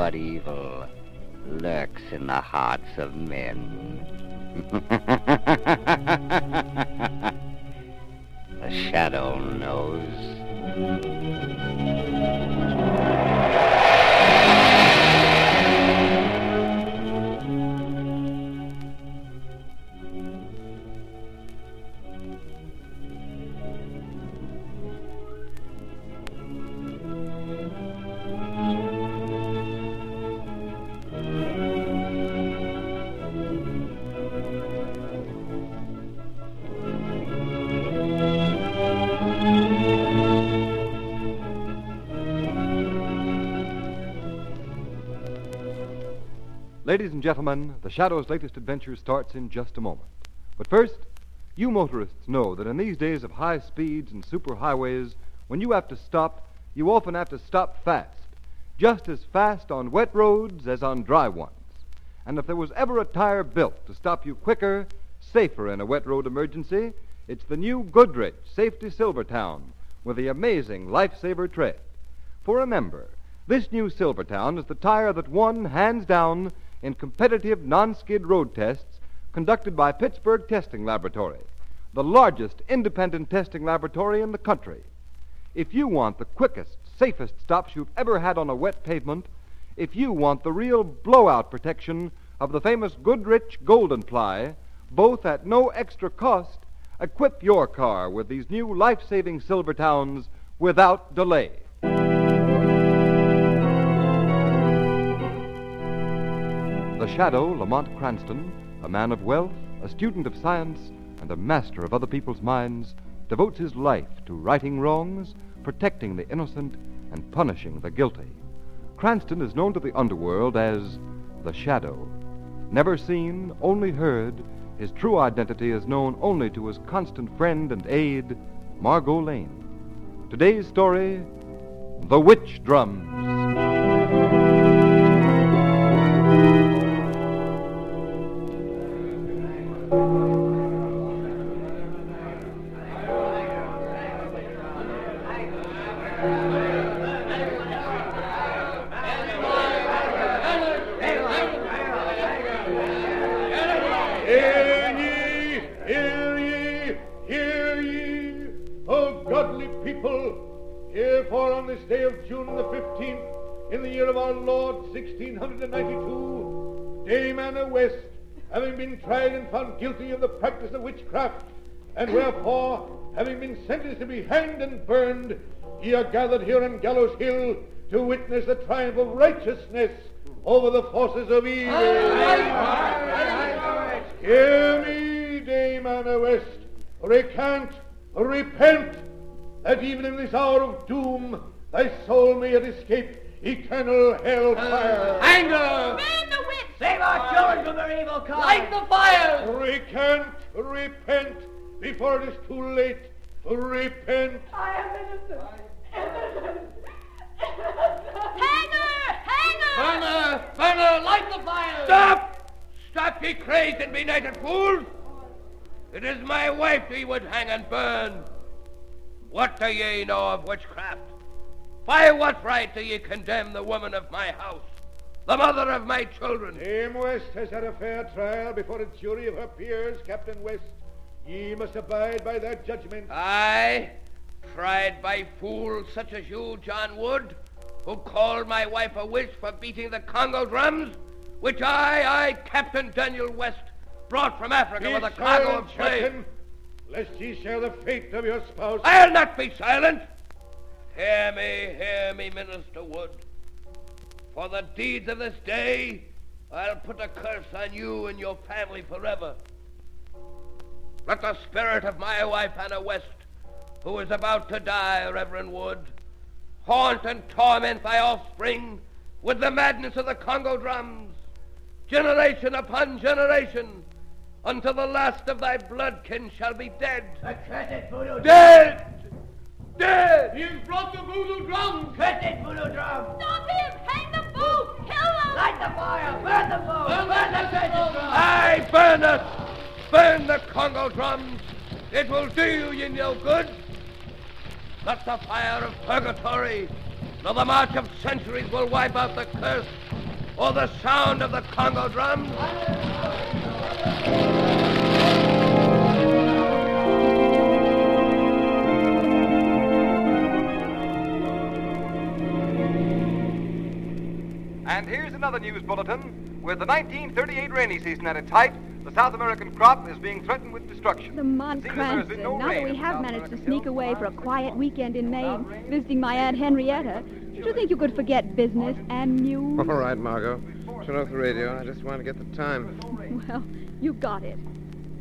but evil lurks in the hearts of men. The shadow knows. Ladies and gentlemen, the Shadow's latest adventure starts in just a moment. But first, you motorists know that in these days of high speeds and superhighways, when you have to stop, you often have to stop fast. Just as fast on wet roads as on dry ones. And if there was ever a tire built to stop you quicker, safer in a wet road emergency, it's the new Goodrich Safety Silvertown with the amazing Lifesaver tread. For remember, this new Silvertown is the tire that won, hands down, in competitive non-skid road tests conducted by Pittsburgh Testing Laboratory, the largest independent testing laboratory in the country. If you want the quickest, safest stops you've ever had on a wet pavement, if you want the real blowout protection of the famous Goodrich Golden Ply, both at no extra cost, equip your car with these new life-saving Silvertowns without delay. The Shadow, Lamont Cranston, a man of wealth, a student of science, and a master of other people's minds, devotes his life to righting wrongs, protecting the innocent, and punishing the guilty. Cranston is known to the underworld as the Shadow. Never seen, only heard, his true identity is known only to his constant friend and aide, Margot Lane. Today's story, The Witch Drums. Herefore, on this day of June the 15th, in the year of our Lord, 1692, Dame Anna West, having been tried and found guilty of the practice of witchcraft, and wherefore, having been sentenced to be hanged and burned, ye are gathered here on Gallows Hill to witness the triumph of righteousness over the forces of evil. Hear me, Dame Anna West, recant, repent, that even in this hour of doom, thy soul may yet escape eternal hellfire. Anger! Man the witch! Save our children from their evil cause! Light the fire! Recant, repent, before it is too late. Repent. I am innocent. Hanger! Hanger! Burner, light the fire! Stop! Stop, ye crazed and benighted fools! It is my wife ye would hang and burn. What do ye know of witchcraft? By what right do ye condemn the woman of my house, the mother of my children? Dame West has had a fair trial before a jury of her peers, Captain West. Ye must abide by their judgment. Aye, tried by fools such as you, John Wood, who called my wife a witch for beating the Congo drums, which I, Captain Daniel West, brought from Africa with a cargo of slaves. Lest ye share the fate of your spouse. I'll not be silent. Hear me, Minister Wood. For the deeds of this day, I'll put a curse on you and your family forever. Let the spirit of my wife, Anna West, who is about to die, Reverend Wood, haunt and torment thy offspring with the madness of the Congo drums, generation upon generation, until the last of thy bloodkin shall be dead. Accursed voodoo dead! Dead! He has brought the voodoo drums! Accursed voodoo drums! Stop him! Hang the fool! Kill him! Light the fire! Burn the fool! Burn the accursed drums! Aye, burn us! Burn the Congo drums! It will do you no good. Not the fire of purgatory, nor the march of centuries will wipe out the curse or the sound of the Congo drums? And here's another news bulletin. With the 1938 rainy season at its height, the South American crop is being threatened with destruction. Lamont Cranston, now that we have managed to sneak away for a quiet weekend in Maine, visiting my Aunt Henrietta, did you think you could forget business and news? All right, Margot. Turn off the radio. I just want to get the time. Well, you got it.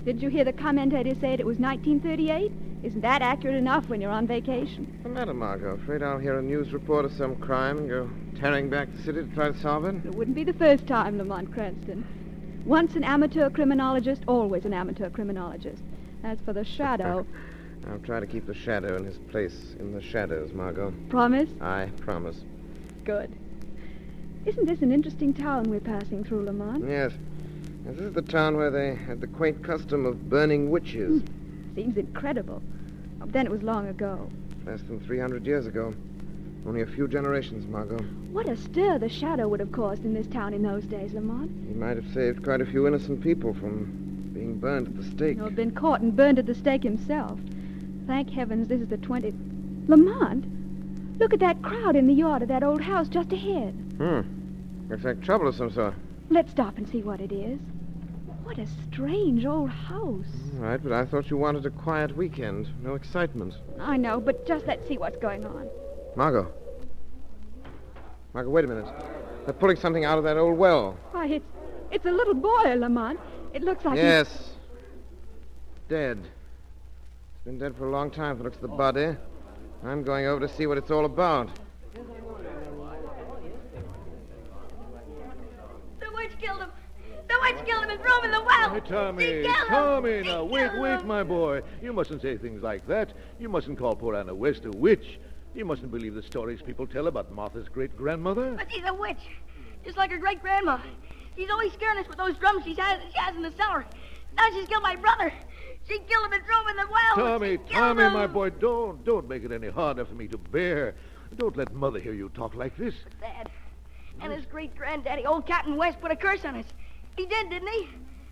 Did you hear the commentator say it was 1938? Isn't that accurate enough when you're on vacation? What's the matter, Margot? Afraid I'll hear a news report of some crime and go tearing back the city to try to solve it? It wouldn't be the first time, Lamont Cranston. Once an amateur criminologist, always an amateur criminologist. As for the shadow... I'll try to keep the shadow in his place in the shadows, Margot. Promise? I promise. Good. Isn't this an interesting town we're passing through, Lamont? Yes. This is the town where they had the quaint custom of burning witches. Seems incredible. But then it was long ago. Less than 300 years ago. Only a few generations, Margot. What a stir the shadow would have caused in this town in those days, Lamont. He might have saved quite a few innocent people from being burned at the stake. Or been caught and burned at the stake himself. Thank heavens this is the 20th... Lamont, look at that crowd in the yard of that old house just ahead. Looks like trouble of some sort. Let's stop and see what it is. What a strange old house. All right, but I thought you wanted a quiet weekend. No excitement. I know, but just let's see what's going on. Margot. Margot, wait a minute. They're pulling something out of that old well. Why, it's a little boy, Lamont. It looks like... Yes. Dead. It's been dead for a long time, if it looks at the body. I'm going over to see what it's all about. The witch killed him. The witch killed him and threw him in the well. Hey, Tommy, She killed him. Tommy, She now, killed wait, him. my boy. You mustn't say things like that. You mustn't call poor Anna West a witch. You mustn't believe the stories people tell about Martha's great-grandmother. But she's a witch, just like her great-grandma. She's always scaring us with those drums she has in the cellar. Now she's killed my brother. She killed him and threw him in the well. Tommy, She killed Tommy, him. my boy, don't make it any harder for me to bear. Don't let Mother hear you talk like this. Dad, and his great-granddaddy, old Captain West, put a curse on us. He did, didn't he?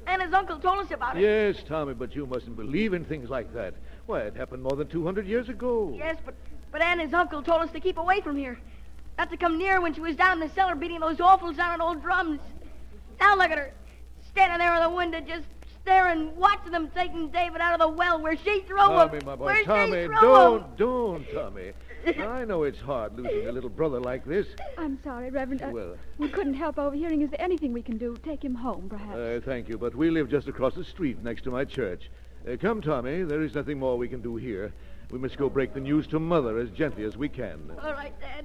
And his uncle told us about it. Yes, Tommy, but you mustn't believe in things like that. Why, it happened more than 200 years ago. Yes, but Ann and his uncle told us to keep away from here. Not to come near when she was down in the cellar beating those awful sounding old drums. Now look at her, standing there in the window just staring, watching them taking David out of the well where she threw him. Tommy, my boy, Where Tommy, she threw him. don't, Tommy. I know it's hard losing a little brother like this. I'm sorry, Reverend. Well- We couldn't help overhearing. Is there anything we can do? Take him home, perhaps. Thank you, but we live just across the street next to my church. Come, Tommy, there is nothing more we can do here. We must go break the news to Mother as gently as we can. All right, Dad.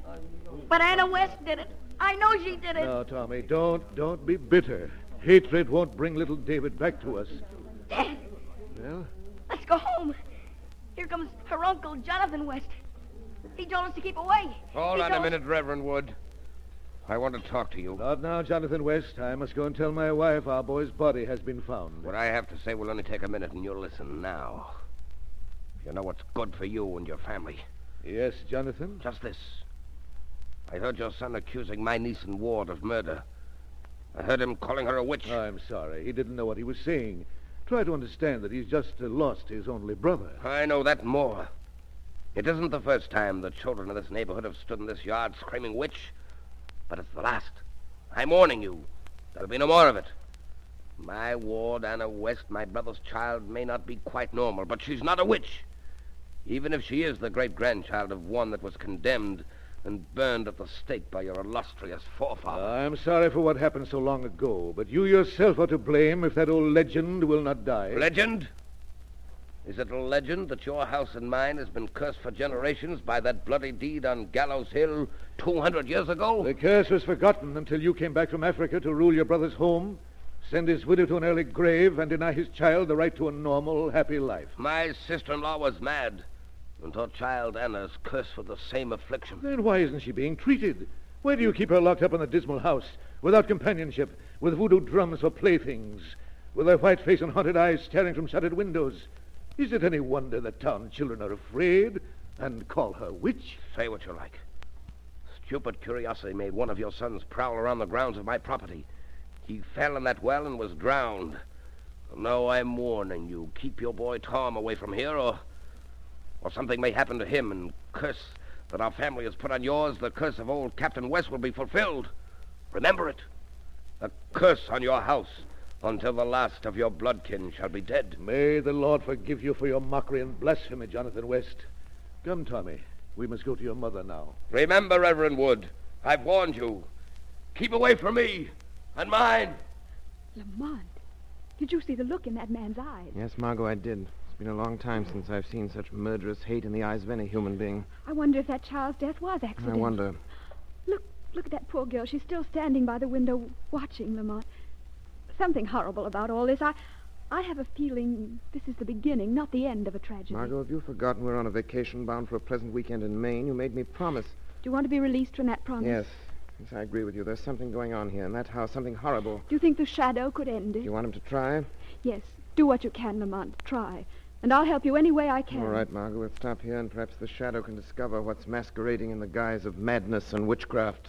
But Anna West did it. I know she did it. Now, Tommy, don't be bitter. Hatred won't bring little David back to us. Dad, Well, let's go home. Here comes her uncle, Jonathan West. He told us to keep away. Hold He on a told- minute, Reverend Wood. I want to talk to you. not now, Jonathan West. I must go and tell my wife our boy's body has been found. What I have to say will only take a minute, and you'll listen now. You know what's good for you and your family. Yes, Jonathan? Just this. I heard your son accusing my niece and ward of murder. I heard him calling her a witch. I'm sorry. He didn't know what he was saying. Try to understand that he's just lost his only brother. I know that and more. It isn't the first time the children of this neighborhood have stood in this yard screaming witch, but it's the last. I'm warning you. There'll be no more of it. My ward, Anna West, my brother's child, may not be quite normal, but she's not a witch. Even if she is the great-grandchild of one that was condemned and burned at the stake by your illustrious forefather. I'm sorry for what happened so long ago, but you yourself are to blame if that old legend will not die. Legend? Is it a legend that your house and mine has been cursed for generations by that bloody deed on Gallows Hill 200 years ago? The curse was forgotten until you came back from Africa to rule your brother's home, send his widow to an early grave, and deny his child the right to a normal, happy life. My sister-in-law was mad, and her child Anna's cursed with the same affliction. Then why isn't she being treated? Why do you keep her locked up in a dismal house, without companionship, with voodoo drums for playthings, with her white face and haunted eyes staring from shuttered windows? Is it any wonder that town children are afraid and call her witch? Say what you like. It's stupid curiosity made one of your sons prowl around the grounds of my property. He fell in that well and was drowned. No, I'm warning you. Keep your boy Tom away from here, or something may happen to him, and curse that our family has put on yours, the curse of old Captain West will be fulfilled. Remember it. A curse on your house until the last of your bloodkin shall be dead. May the Lord forgive you for your mockery and blasphemy, Jonathan West. Come, Tommy. We must go to your mother now. Remember, Reverend Wood, I've warned you. Keep away from me and mine. Lamont, did you see the look in that man's eyes? Yes, Margot, I did. It's been a long time since I've seen such murderous hate in the eyes of any human being. I wonder if that child's death was accidental. I wonder. Look at that poor girl. She's still standing by the window watching, Lamont. Something horrible about all this. I have a feeling this is the beginning, not the end of a tragedy. Margot, have you forgotten we're on a vacation bound for a pleasant weekend in Maine? You made me promise. Do you want to be released from that promise? Yes, I agree with you. There's something going on here in that house, something horrible. Do you think the shadow could end it? You want him to try? Yes. Do what you can, Lamont. Try. And I'll help you any way I can. All right, Margot, we'll stop here, and perhaps the shadow can discover what's masquerading in the guise of madness and witchcraft.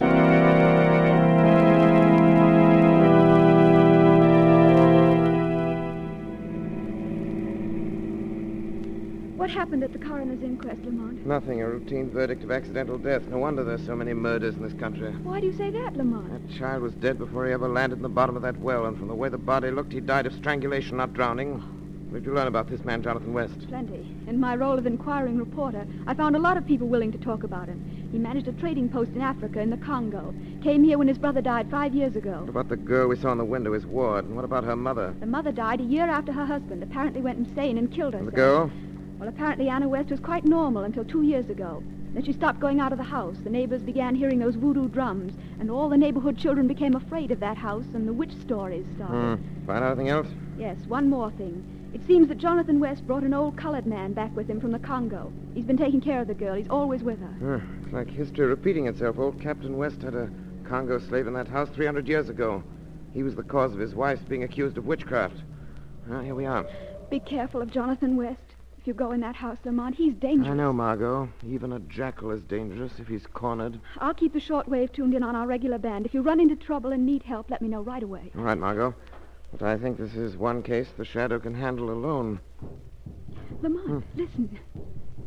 What happened at the coroner's inquest, Lamont? Nothing. A routine verdict of accidental death. No wonder there's so many murders in this country. Why do you say that, Lamont? That child was dead before he ever landed in the bottom of that well, and from the way the body looked, he died of strangulation, not drowning. What did you learn about this man, Jonathan West? Plenty. In my role of inquiring reporter, I found a lot of people willing to talk about him. He managed a trading post in Africa, in the Congo. Came here when his brother died 5 years ago. What about the girl we saw in the window, his ward? And what about her mother? The mother died a year after her husband. Apparently went insane and killed herself. And the girl? Well, apparently Anna West was quite normal until 2 years ago. Then she stopped going out of the house. The neighbors began hearing those voodoo drums, and all the neighborhood children became afraid of that house, and the witch stories started. Find out anything else? Yes, one more thing. It seems that Jonathan West brought an old colored man back with him from the Congo. He's been taking care of the girl. He's always with her. It's like history repeating itself. Old Captain West had a Congo slave in that house 300 years ago. He was the cause of his wife's being accused of witchcraft. Here we are. Be careful of Jonathan West. If you go in that house, Lamont, he's dangerous. I know, Margot. Even a jackal is dangerous if he's cornered. I'll keep the shortwave tuned in on our regular band. If you run into trouble and need help, let me know right away. All right, Margot. But I think this is one case the shadow can handle alone. Lamont, listen.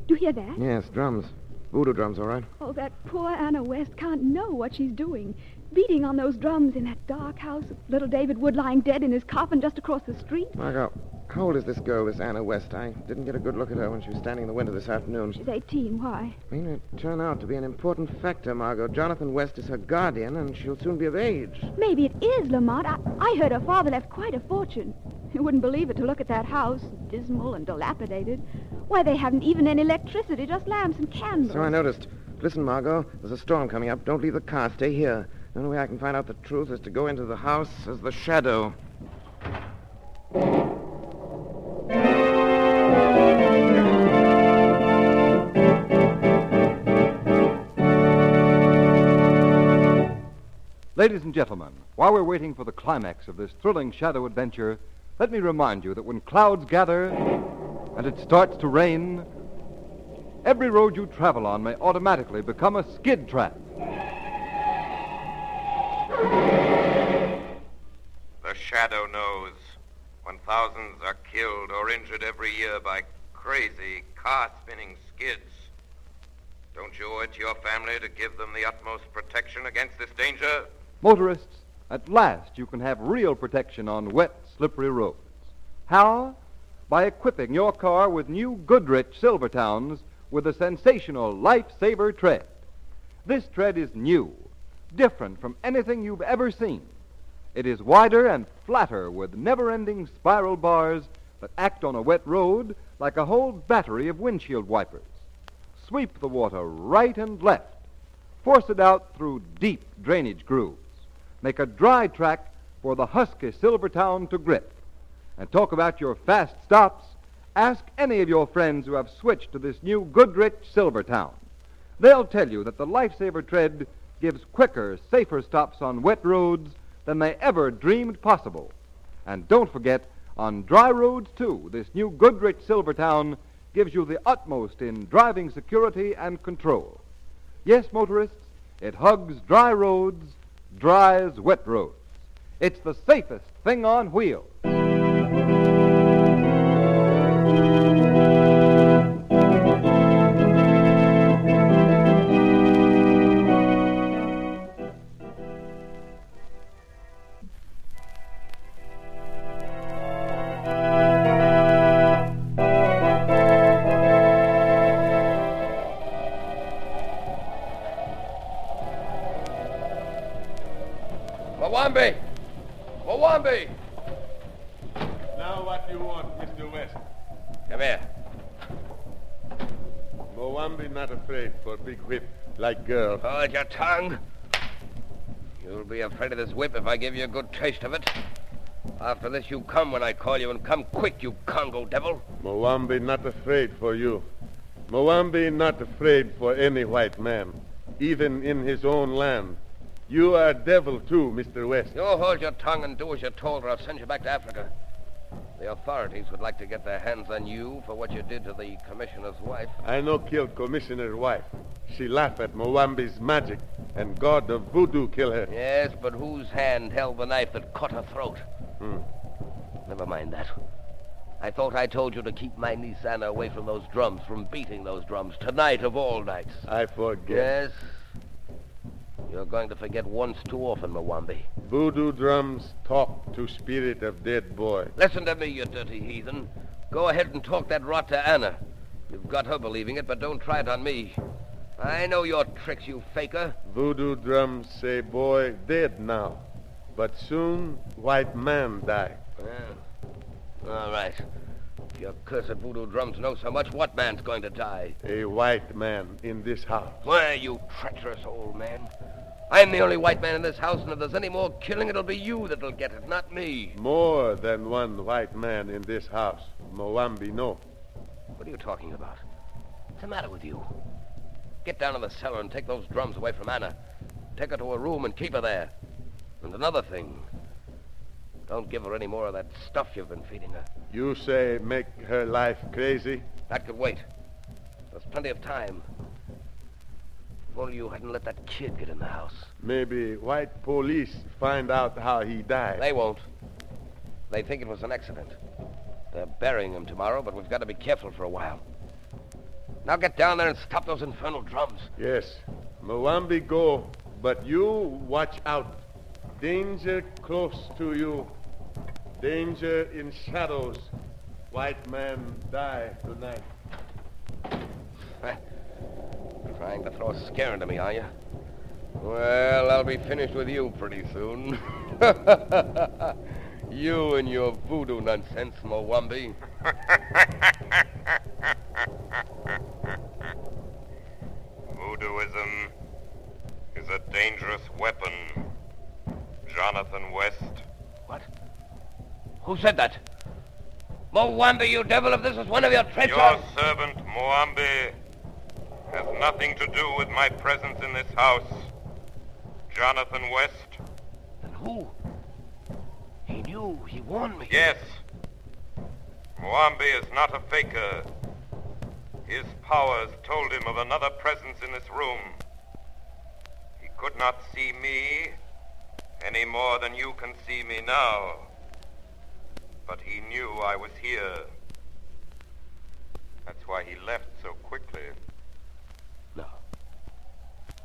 Do you hear that? Yes, drums. Voodoo drums, all right. Oh, that poor Anna West can't know what she's doing. Beating on those drums in that dark house, little David Wood lying dead in his coffin just across the street. Margot, how old is this girl, this Anna West? I didn't get a good look at her when she was standing in the window this afternoon. She's 18. Why? I mean, it turned out to be an important factor, Margot. Jonathan West is her guardian, and she'll soon be of age. Maybe it is, Lamont. I heard her father left quite a fortune. You wouldn't believe it to look at that house, dismal and dilapidated. Why, they haven't even any electricity, just lamps and candles. So I noticed. Listen, Margot, there's a storm coming up. Don't leave the car. Stay here. The only way I can find out the truth is to go into the house as the shadow. Ladies and gentlemen, while we're waiting for the climax of this thrilling shadow adventure, let me remind you that when clouds gather and it starts to rain, every road you travel on may automatically become a skid track. The shadow knows when thousands are killed or injured every year by crazy, car-spinning skids. Don't you owe it to your family to give them the utmost protection against this danger? Motorists, at last you can have real protection on wet, slippery roads. How? By equipping your car with new Goodrich Silvertowns with the sensational Lifesaver tread. This tread is new, different from anything you've ever seen. It is wider and flatter with never-ending spiral bars that act on a wet road like a whole battery of windshield wipers. Sweep the water right and left. Force it out through deep drainage grooves. Make a dry track for the husky Silvertown to grip. And talk about your fast stops. Ask any of your friends who have switched to this new Goodrich Silvertown. They'll tell you that the Lifesaver tread gives quicker, safer stops on wet roads than they ever dreamed possible. And don't forget, on dry roads, too, this new Goodrich Silvertown gives you the utmost in driving security and control. Yes, motorists, It hugs dry roads, dries wet roads. It's the safest thing on wheels. Mwambi! Mwambi! Now what do you want, Mr. West? Come here. Mwambi not afraid for big whip like girl. Hold your tongue. You'll be afraid of this whip if I give you a good taste of it. After this, you come when I call you, and come quick, you Congo devil. Mwambi not afraid for you. Mwambi not afraid for any white man, even in his own land. You are devil too, Mr. West. You hold your tongue and do as you're told, or I'll send you back to Africa. The authorities would like to get their hands on you for what you did to the commissioner's wife. I no kill commissioner's wife. She laugh at Mwambi's magic, and God of voodoo kill her. Yes, but whose hand held the knife that cut her throat? Never mind that. I thought I told you to keep my niece Anna away from those drums, from beating those drums, tonight of all nights. I forget. Yes? You're going to forget once too often, Mwambi. Voodoo drums talk to spirit of dead boy. Listen to me, you dirty heathen. Go ahead and talk that rot to Anna. You've got her believing it, but don't try it on me. I know your tricks, you faker. Voodoo drums say boy dead now, but soon white man die. Well, all right. If your cursed voodoo drums know so much, what man's going to die? A white man in this house. Why, you treacherous old man. I'm the only white man in this house, and if there's any more killing, it'll be you that'll get it, not me. More than one white man in this house. Mwambi no. What are you talking about? What's the matter with you? Get down in the cellar and take those drums away from Anna. Take her to her room and keep her there. And another thing, don't give her any more of that stuff you've been feeding her. You say make her life crazy? That could wait. There's plenty of time. If only you hadn't let that kid get in the house. Maybe white police find out how he died. They won't. They think it was an accident. They're burying him tomorrow, but we've got to be careful for a while. Now get down there and stop those infernal drums. Yes. Mwambi go, but you watch out. Danger close to you. Danger in shadows. White man die tonight. Trying to throw a scare into me, are you? Well, I'll be finished with you pretty soon. You and your voodoo nonsense, Mwambi. Voodooism is a dangerous weapon, Jonathan West. What? Who said that? Mwambi, you devil, if this is one of your treacherous... Your servant, Mwambi, has nothing to do with my presence in this house. Jonathan West. Then who? He knew. He warned me. Yes. Mwambi is not a faker. His powers told him of another presence in this room. He could not see me any more than you can see me now. But he knew I was here. That's why he left so quickly.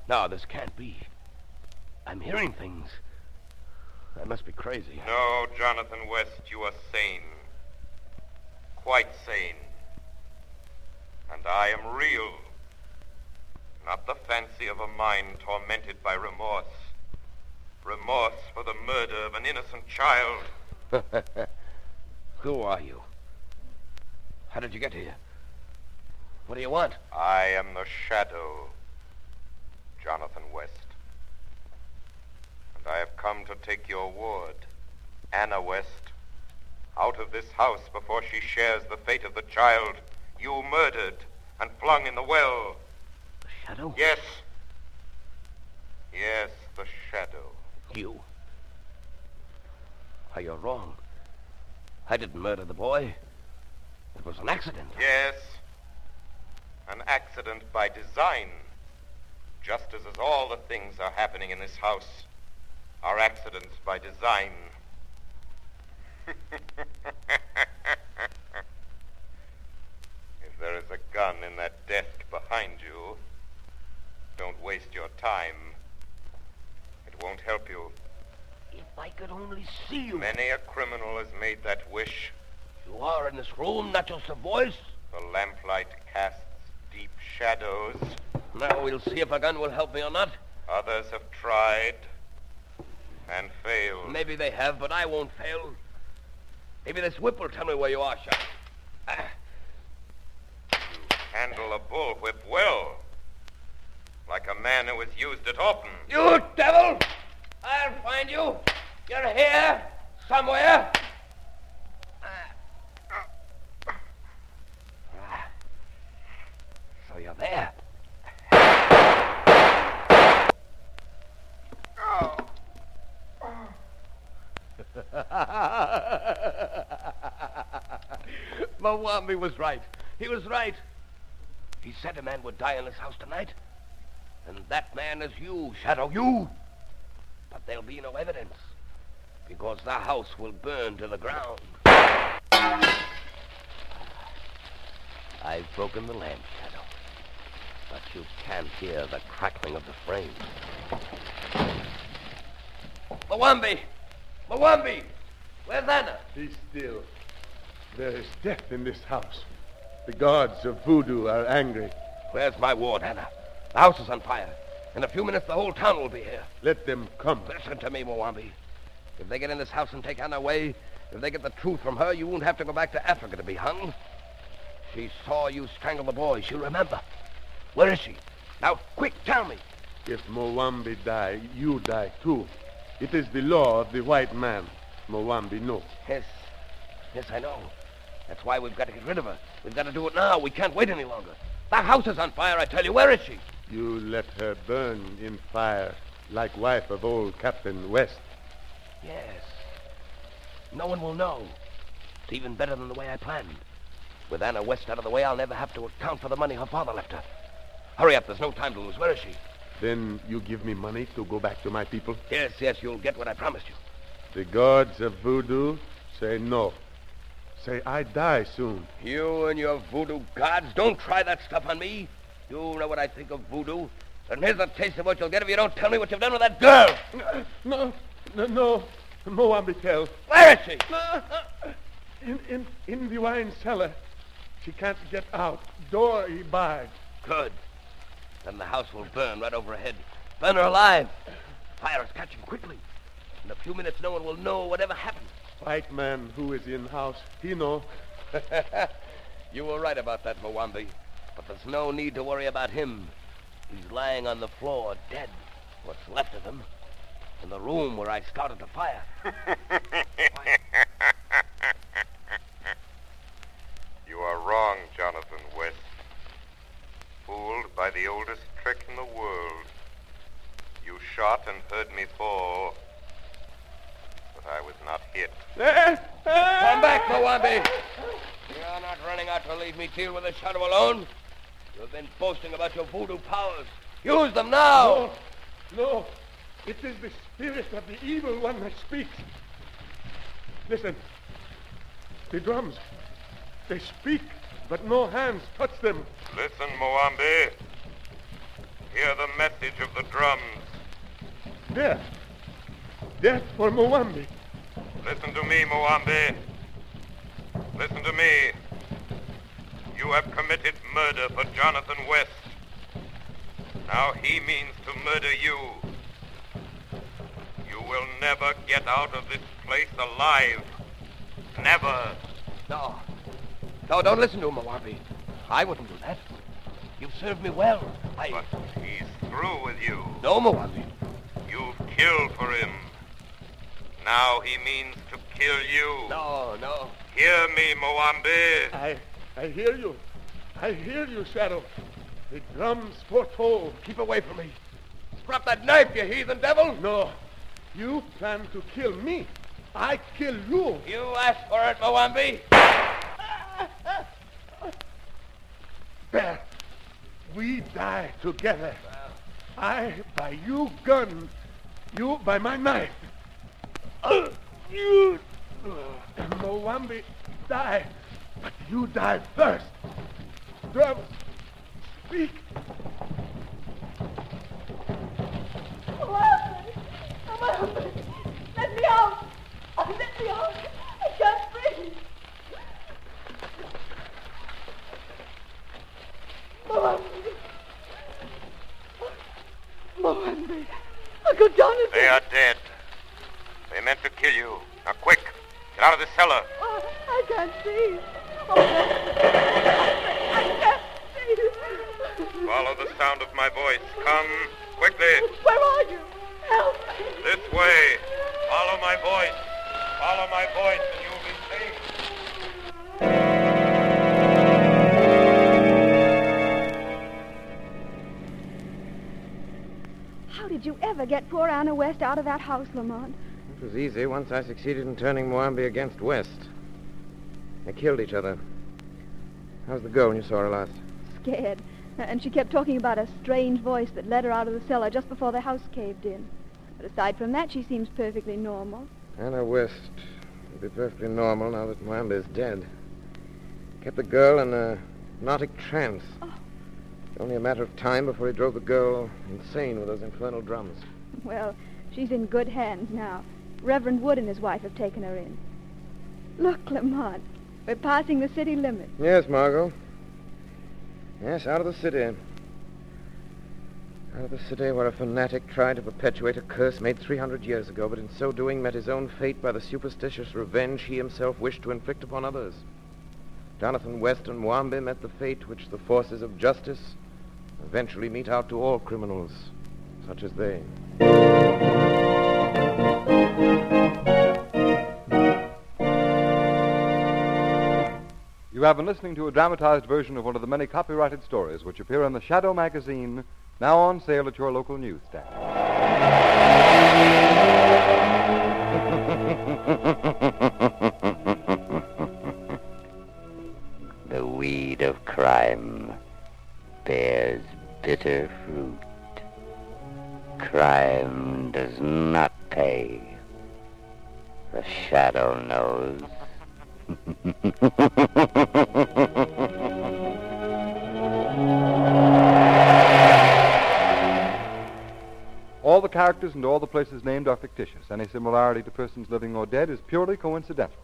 No, this can't be. I'm hearing things. I must be crazy. No, Jonathan West, you are sane. Quite sane. And I am real. Not the fancy of a mind tormented by remorse. Remorse for the murder of an innocent child. Who are you? How did you get here? What do you want? I am the Shadow, Jonathan West. And I have come to take your ward, Anna West, out of this house before she shares the fate of the child you murdered and flung in the well. The Shadow? Yes. Yes, the Shadow. You? Why, you're wrong. I didn't murder the boy. It was an accident. Yes. An accident by design. just as all the things are happening in this house are accidents by design. If there is a gun in that desk behind you, don't waste your time. It won't help you. If I could only see you. Many a criminal has made that wish. You are in this room, not just a voice. The lamplight casts deep shadows. Now we'll see if a gun will help me or not. Others have tried and failed. Maybe they have, but I won't fail. Maybe this whip will tell me where you are, Shot. You handle a bullwhip well. Like a man who has used it often. You devil! I'll find you. You're here, somewhere. So you're there. Mwambi was right. He was right. He said a man would die in this house tonight. And that man is you, Shadow, you. But there'll be no evidence, because the house will burn to the ground. I've broken the lamp, Shadow, but you can't hear the crackling of the frame. Mwambi! Mwambi! Where's Anna? Be still. There is death in this house. The gods of voodoo are angry. Where's my ward, Anna? The house is on fire. In a few minutes, the whole town will be here. Let them come. Listen to me, Mwambi. If they get in this house and take Anna away, if they get the truth from her, you won't have to go back to Africa to be hung. She saw you strangle the boy. She'll remember. Where is she? Now, quick, tell me. If Mwambi die, you die too. It is the law of the white man. Mwambi knows. Yes, I know. That's why we've got to get rid of her. We've got to do it now. We can't wait any longer. The house is on fire, I tell you. Where is she? You let her burn in fire, like wife of old Captain West. Yes. No one will know. It's even better than the way I planned. With Anna West out of the way, I'll never have to account for the money her father left her. Hurry up, there's no time to lose. Where is she? Then you give me money to go back to my people? Yes, you'll get what I promised you. The gods of voodoo say no. Say I die soon. You and your voodoo gods, don't try that stuff on me. You know what I think of voodoo. And here's a taste of what you'll get if you don't tell me what you've done with that girl. No. Mwambi tell. Where is she? In the wine cellar. She can't get out. Door he barred. Good. Then the house will burn right overhead. Burn her alive. Fire is catching quickly. In a few minutes, no one will know whatever happened. White man who is in house, he know. You were right about that, Mwambi. But there's no need to worry about him. He's lying on the floor, dead. What's left of him. In the room where I started the fire. You are wrong, Jonathan West. Fooled by the oldest trick in the world. You shot and heard me fall. But I was not hit. Come back, Mwambi. You're not running out to leave me deal with the shadow alone. You've been boasting about your voodoo powers. Use them now. No. It is the spirit of the evil one that speaks. Listen. The drums. They speak, but no hands touch them. Listen, Mwambi. Hear the message of the drums. Death. Death for Mwambi. Listen to me, Mwambi. Listen to me. You have committed murder for Jonathan West. Now he means to murder you. You will never get out of this place alive. Never. No, don't listen to him, Mwambi. I wouldn't do that. You've served me well. But he's through with you. No, Mwambi. You've killed for him. Now he means to kill you. No. Hear me, Mwambi. I hear you. I hear you, Shadow. The drums foretold. Keep away from me. Drop that knife, you heathen devil. No. You plan to kill me. I kill you. You asked for it, Mwambi. There. We die together. I by you gun, you by my knife. Moambi die, but you die first. Drum, speak. Let me out! Oh, let me out! I can't breathe! Moambi! Uncle Jonathan! They are dead. They meant to kill you. Now, quick! Get out of the cellar. Oh, I can't see. Oh, I can't see. Follow the sound of my voice. Come, quickly. Where are you? Help me. This way. Follow my voice. Follow my voice and you'll be safe. How did you ever get poor Anna West out of that house, Lamont? It was easy once I succeeded in turning Moambi against West. They killed each other. How's the girl when you saw her last? Scared. And she kept talking about a strange voice that led her out of the cellar just before the house caved in. But aside from that, she seems perfectly normal. Anna West will be perfectly normal now that Moambi is dead. Kept the girl in a hypnotic trance. Oh. It's only a matter of time before he drove the girl insane with those infernal drums. Well, she's in good hands now. Reverend Wood and his wife have taken her in. Look, Lamont, we're passing the city limit. Yes, Margot. Yes, out of the city. Out of the city where a fanatic tried to perpetuate a curse made 300 years ago, but in so doing met his own fate by the superstitious revenge he himself wished to inflict upon others. Jonathan West and Moambi met the fate which the forces of justice eventually mete out to all criminals, such as they. You have been listening to a dramatized version of one of the many copyrighted stories which appear in the Shadow magazine, now on sale at your local newsstand. The weed of crime bears bitter fruit. Crime does not pay. The shadow knows. All the characters and all the places named are fictitious. Any similarity to persons living or dead is purely coincidental.